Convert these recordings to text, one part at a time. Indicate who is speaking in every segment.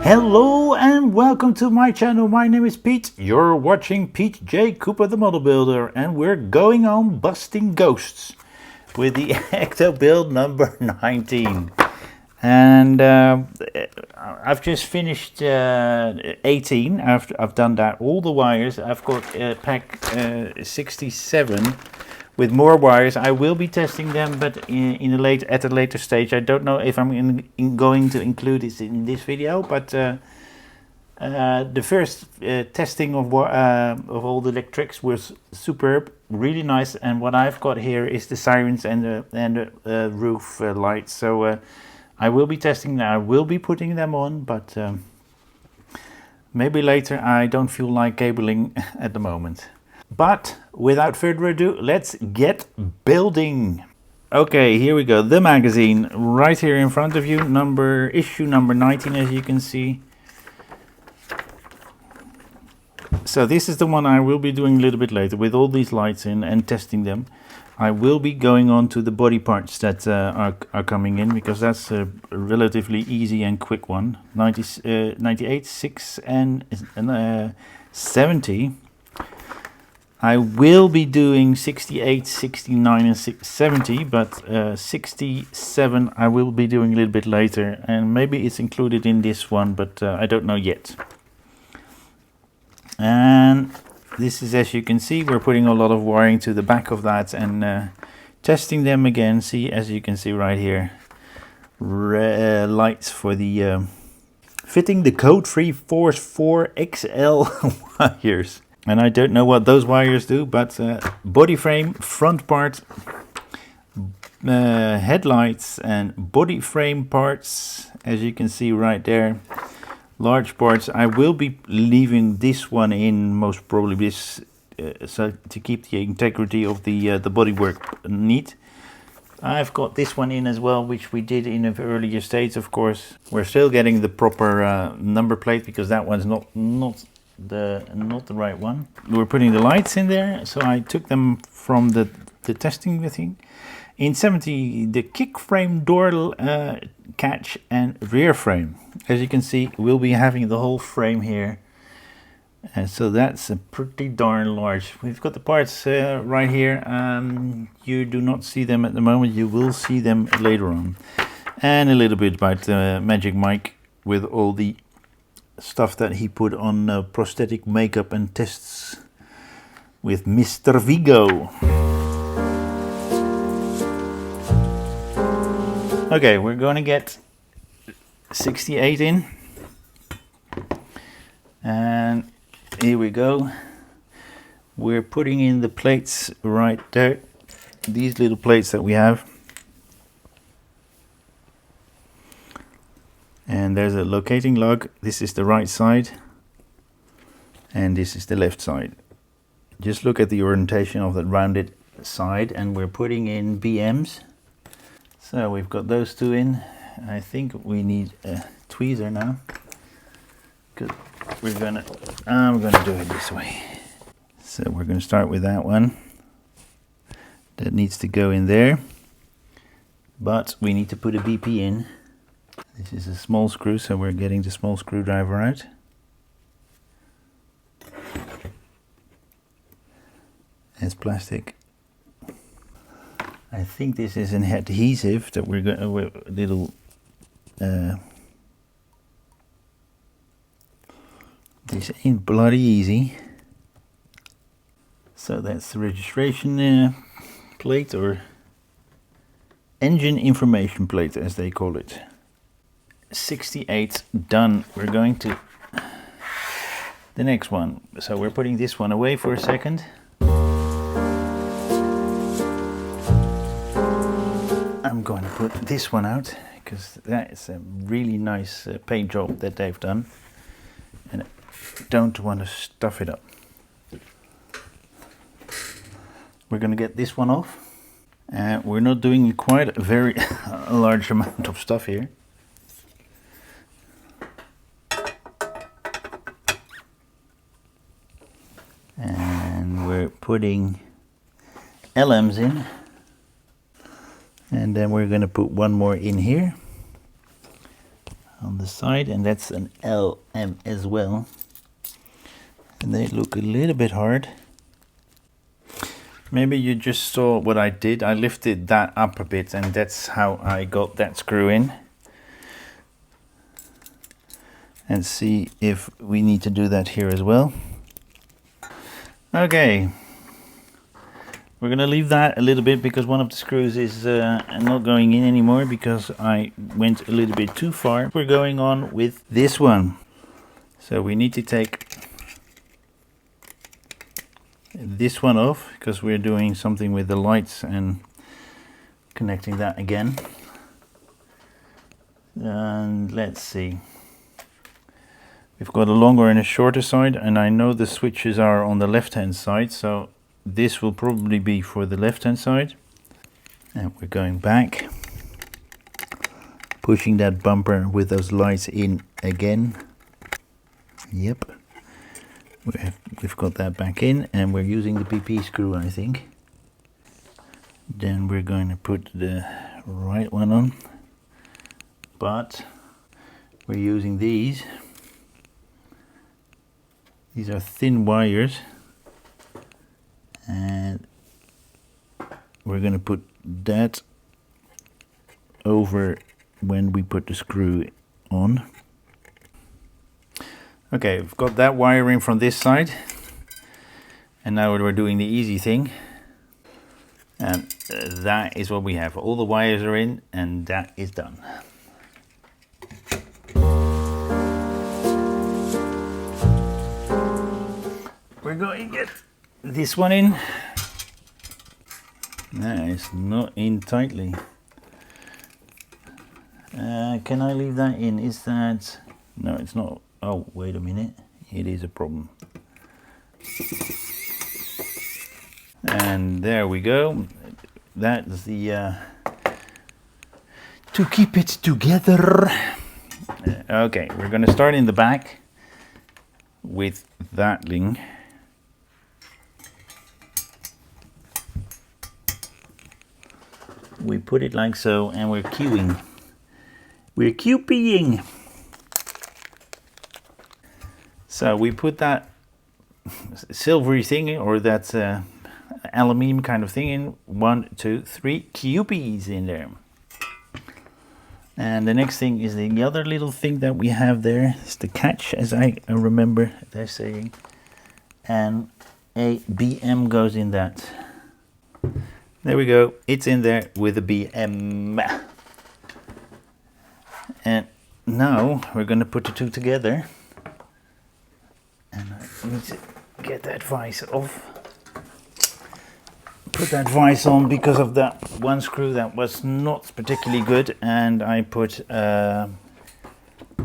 Speaker 1: Hello and welcome to my channel. My name is Pete. You're watching Pete J. Cooper the Model Builder, and we're going on busting ghosts with the Ecto build number 19. And I've just finished 18. I've done that, all the wires. I've got pack 67 with more wires. I will be testing them, but at a later stage. I don't know if I'm going to include this in this video, but the first testing of all the electrics was superb, really nice. And what I've got here is the sirens and the roof lights. So I will be testing them. I will be putting them on, but maybe later. I don't feel like cabling at the moment. But without further ado, let's get building. Okay, here we go. The magazine right here in front of you, issue number 19, as you can see. So this is the one I will be doing a little bit later with all these lights in and testing them. I will be going on to the body parts that are coming in, because that's a relatively easy and quick one. 98, 6 and 70. I will be doing 68, 69 and 70, but 67 I will be doing a little bit later, and maybe it's included in this one, but I don't know yet. And this is, as you can see, we're putting a lot of wiring to the back of that and testing them again. See, as you can see right here, lights for the fitting the code-free Force 4 XL wires. And I don't know what those wires do, but body frame, front part, headlights and body frame parts, as you can see right there, large parts. I will be leaving this one in, most probably, this so to keep the integrity of the bodywork neat. I've got this one in as well, which we did in the earlier stage. Of course, we're still getting the proper number plate, because that one's not the right one. We're putting the lights in there, so I took them from the testing thing. In 70, the kick frame, door catch and rear frame. As you can see, we'll be having the whole frame here, and so that's a pretty darn large. We've got the parts right here. You do not see them at the moment, you will see them later on. And a little bit about the Magic Mike with all the stuff that he put on prosthetic makeup and tests with Mr. Vigo. Okay, we're going to get 68 in, and here we go. We're putting in the plates right there, these little plates that we have. And there's a locating lug. This is the right side, and this is the left side. Just look at the orientation of the rounded side, and we're putting in BMs. So we've got those two in. I think we need a tweezer now, because I'm gonna do it this way. So we're gonna start with that one. That needs to go in there, but we need to put a BP in. This is a small screw, so we're getting the small screwdriver out. It's plastic. I think this is an adhesive that we're going to little. This ain't bloody easy. So that's the registration plate, or engine information plate, as they call it. 68 done. We're going to the next one. So we're putting this one away for a second. I'm going to put this one out, because that is a really nice paint job that they've done, and I don't want to stuff it up. We're going to get this one off. We're not doing quite a very large amount of stuff here. And we're putting LMs in, and then we're going to put one more in here. on the side, and that's an LM as well. And they look a little bit hard. Maybe you just saw what I did. I lifted that up a bit, and that's how I got that screw in. And see if we need to do that here as well. Okay, we're gonna leave that a little bit because one of the screws is not going in anymore because I went a little bit too far. We're going on with this one. So we need to take this one off because we're doing something with the lights and connecting that again. And let's see. We've got a longer and a shorter side, and I know the switches are on the left hand side, so this will probably be for the left hand side. And we're going back, pushing that bumper with those lights in again. Yep, we've got that back in, and we're using the PP screw, I think. Then we're going to put the right one on, but we're using these. These are thin wires, and we're going to put that over when we put the screw on. Okay, we've got that wiring from this side, and now we're doing the easy thing, and that is what we have. All the wires are in, and that is done. We're going to get this one in. That is not in tightly. Can I leave that in? Is that... No, it's not. Oh, wait a minute. It is a problem. And there we go. That's the... to keep it together. Okay, we're going to start in the back with that thing. We put it like so, and we're queuing. We're QPing. So we put that silvery thing, or that aluminium kind of thing in. 1, 2, 3 QPs in there. And the next thing is the other little thing that we have there. It's the catch, as I remember they're saying. And a BM goes in that. There we go, it's in there with a BM. And now we're going to put the two together. And I need to get that vise off. Put that vise on because of that one screw that was not particularly good, and I put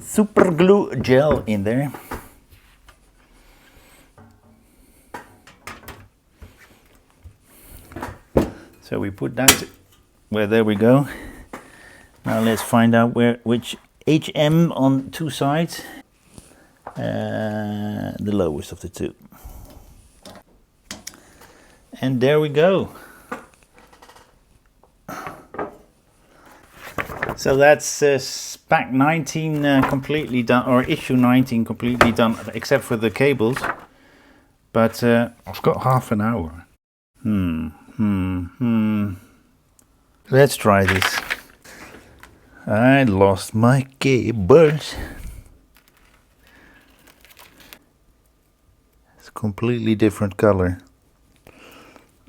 Speaker 1: super glue gel in there. So we put that, well, there we go. Now let's find out which HM on two sides. The lowest of the two. And there we go. So that's SPAC 19 completely done, or issue 19 completely done, except for the cables. But I've got half an hour. Let's try this. I lost my cables. It's a completely different color.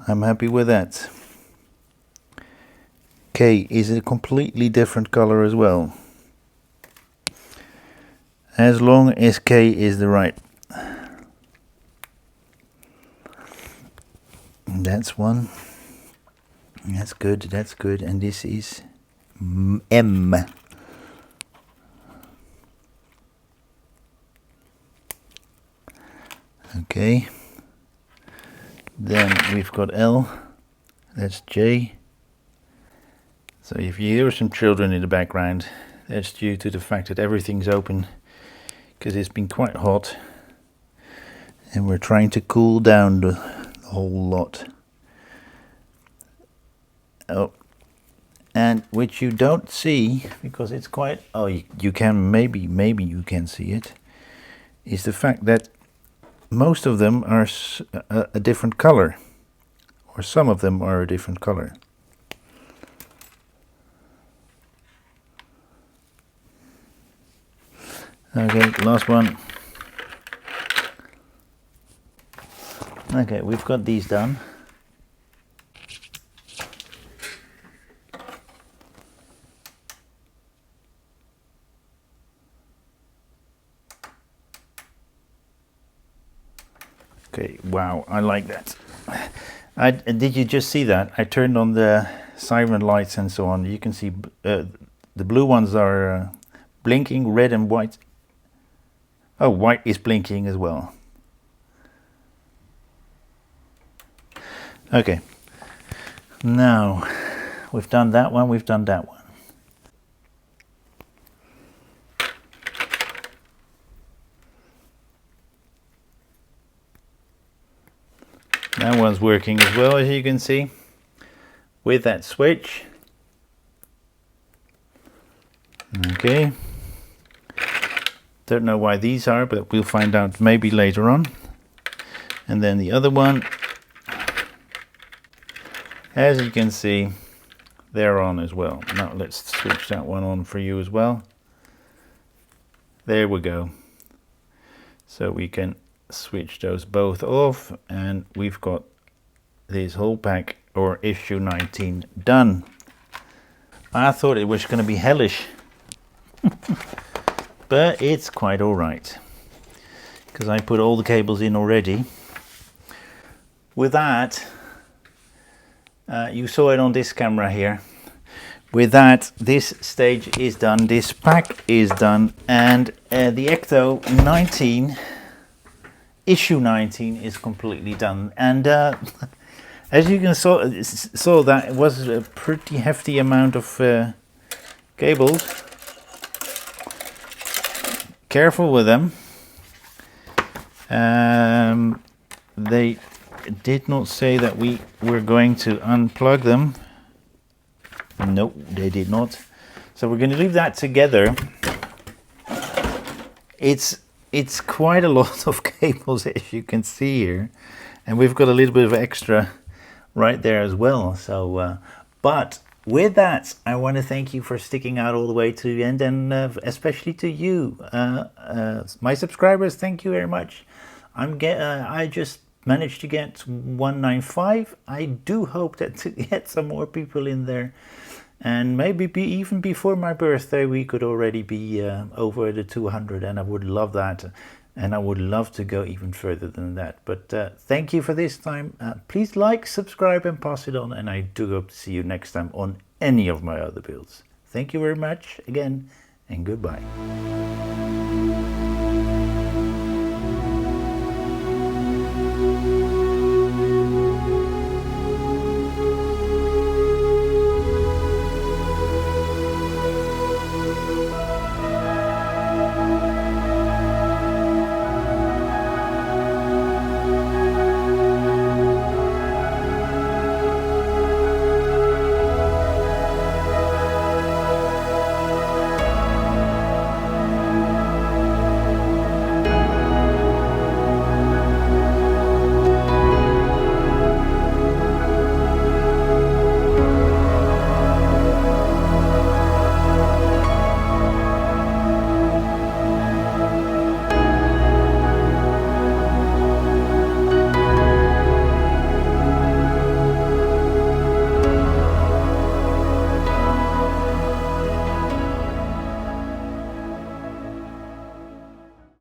Speaker 1: I'm happy with that. K is a completely different color as well. As long as K is the right. That's one. That's good, that's good. And this is M. Okay. Then we've got L. That's J. So if you hear some children in the background, that's due to the fact that everything's open because it's been quite hot and we're trying to cool down the whole lot. Oh, and which you don't see because it's quite, oh, you can, maybe you can see it, is the fact that most of them are a different color, or some of them are a different color. Okay, last one. Okay, we've got these done. Okay, wow, I like that. Did you just see that? I turned on the siren lights and so on. You can see the blue ones are blinking, red and white. Oh, white is blinking as well. Okay, now we've done that one, we've done that one. That one's working as well, as you can see, with that switch. Okay. Don't know why these are, but we'll find out maybe later on. And then the other one, as you can see, they're on as well. Now let's switch that one on for you as well. There we go. So we can switch those both off, and we've got this whole pack, or issue 19, done. I thought it was going to be hellish, but it's quite all right because I put all the cables in already. With that, you saw it on this camera here. With that, this stage is done, this pack is done, and the Ecto 19 issue 19 is completely done. And as you can saw that it was a pretty hefty amount of cables. Careful with them. They did not say that we were going to unplug them. Nope, they did not. So we're going to leave that together. It's quite a lot of cables, as you can see here, and we've got a little bit of extra right there as well. So but with that, I want to thank you for sticking out all the way to the end, and especially to you, my subscribers. Thank you very much. I just managed to get 195. I do hope that to get some more people in there, and maybe even before my birthday we could already be over the 200, and I would love that, and I would love to go even further than that. But thank you for this time. Please like, subscribe and pass it on, and I do hope to see you next time on any of my other builds. Thank you very much again, and goodbye.